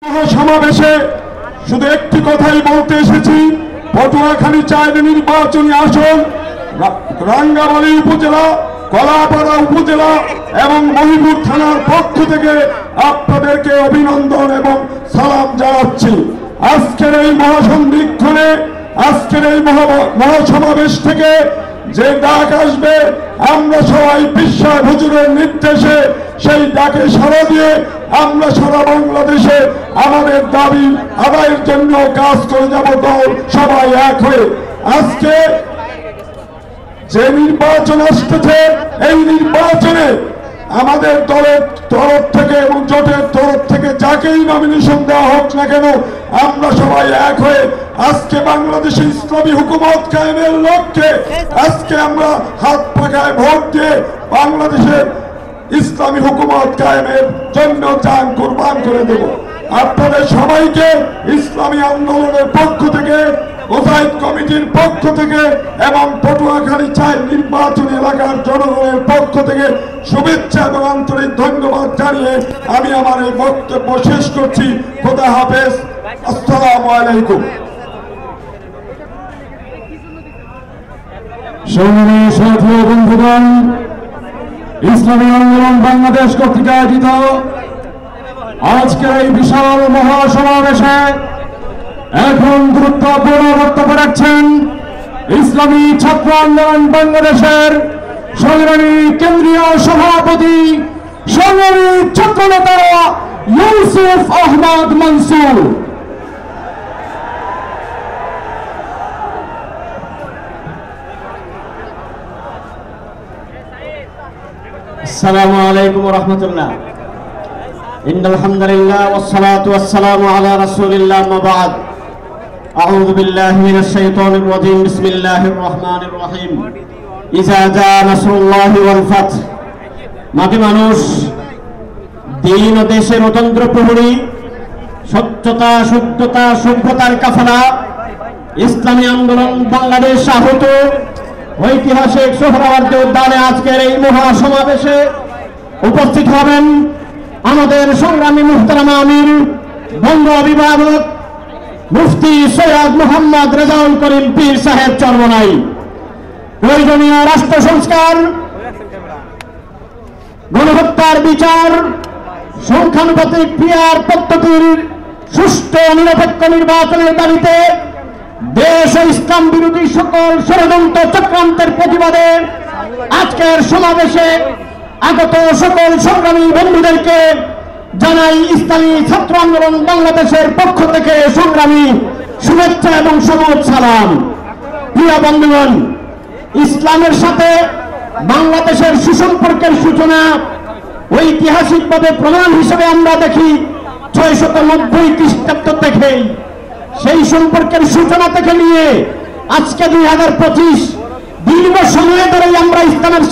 সমাবেশে শুধু একটি কথাই বলতে এসেছি, পটুয়াখালী 4 নির্বাচনী আসন রাঙ্গামালী উপজেলা, কলাপাড়া উপজেলা এবং মহিপুর থানার পক্ষ থেকে আপনাদেরকে অভিনন্দন এবং সালাম জানাচ্ছি। আজকের এই মহাসন্ধিক্ষণে, আজকের এই মহাসমাবেশ থেকে যে ডাক আসবে, আমরা সবাই বিশ্বাস হুজুরের নির্দেশে সেই ডাকে সাড়া দিয়ে আমরা সারা বাংলাদেশে আমাদের দাবি আদায়ের জন্য কাজ করে যাব। দল সবাই এক হয়ে আজকে যে নির্বাচন আসতেছে, এই নির্বাচনে আমাদের দলের তরফ থেকে এবং জোটের তরফ থেকে যাকেই নমিনেশন দেওয়া হোক না কেন, আমরা সবাই এক হয়ে আজকে বাংলাদেশে ইসলামী হুকুমত কায়েমের লক্ষ্যে আজকে আমরা হাত পাখায় ভোট দিয়ে বাংলাদেশের ইসলামী হুকুমত কায়েমের জন্য জান কুরবান করে দেব। আপনাদের সবাইকে ইসলামী আন্দোলনের পক্ষ থেকে, ওসাইদ কমিটির পক্ষ থেকে এবং পটুয়াখালী 4 নির্বাচনী এলাকার জনগণের পক্ষ থেকে শুভেচ্ছা এবং আন্তরিক ধন্যবাদ জানিয়ে আমি আমার এই বক্তব্য শেষ করছি। খোদা হাফেজ, আসসালামু আলাইকুম। সম্মানীয় সাথী ও বন্ধুগণ, ইসলামী আন্দোলন বাংলাদেশ কর্তৃক আয়োজিত আজকের এই বিশাল মহাসমাবেশে এখন গুরুত্বপূর্ণ বক্তব্য রাখছেন ইসলামী ছাত্র আন্দোলন বাংলাদেশের সংগ্রামী কেন্দ্রীয় সভাপতি, সংগ্রামী ছাত্রনেতা ইউসুফ আহমদ মনসুর। আসসালামু আলাইকুম ওয়া রাহমাতুল্লাহ। ইন্নাল হামদুলিল্লাহ ওয়াস সালাতু ওয়াস সালামু আলা রাসূলিল্লাহ, আম্মা বা'দ। আউযু বিল্লাহি মিনাশ শাইতানির রাজীম। বিসমিল্লাহির রহমানির রহিম। ইযা জা নাসরুল্লাহি ওয়াল ফাত। মাটি মানুষ, দিন ও দেশের অতন্ত্র প্রহরী, সত্যতা, শুদ্ধতা, সভ্যতার কাফেলা ইসলামী আন্দোলন বাংলাদেশ আহত ঐতিহাসিক সোহরাওয়ার্দী উদ্যানে আজকের এই মহাসমাবেশে উপস্থিত হবেন আমাদের সংগ্রামী মুহতারাম আমির, বঙ্গ অভিভাবক মুফতি সৈয়দ মোহাম্মদ রেজাউল করিম পীর সাহেব চরমনাই। প্রয়োজনীয় রাষ্ট্র সংস্কার, গণহত্যার বিচার, সংখ্যানুপাতিক পিয়ার পদ্ধতির সুষ্ঠু নিরপেক্ষ নির্বাচনের দাবিতে দেশ ও ইসলাম বিরোধী সকল ষড়যন্ত্র চক্রান্তের প্রতিবাদে আজকের সমাবেশে আগত সকল সংগ্রামী বন্ধুদেরকে জানাই ইসলামী ছাত্র আন্দোলন বাংলাদেশের পক্ষ থেকে সংগ্রামী শুভেচ্ছা এবং সবুজ সালাম। প্রিয় বন্ধুগণ, ইসলামের সাথে বাংলাদেশের সুসম্পর্কের সূচনা ঐতিহাসিকভাবে প্রমাণ হিসেবে আমরা দেখি 690 খ্রিস্টাব্দ থেকেই। সেই সম্পর্কের সূচনা থেকে নিয়ে আজকে 2025 দীর্ঘ সময় ধরেই আমরা ইসলামের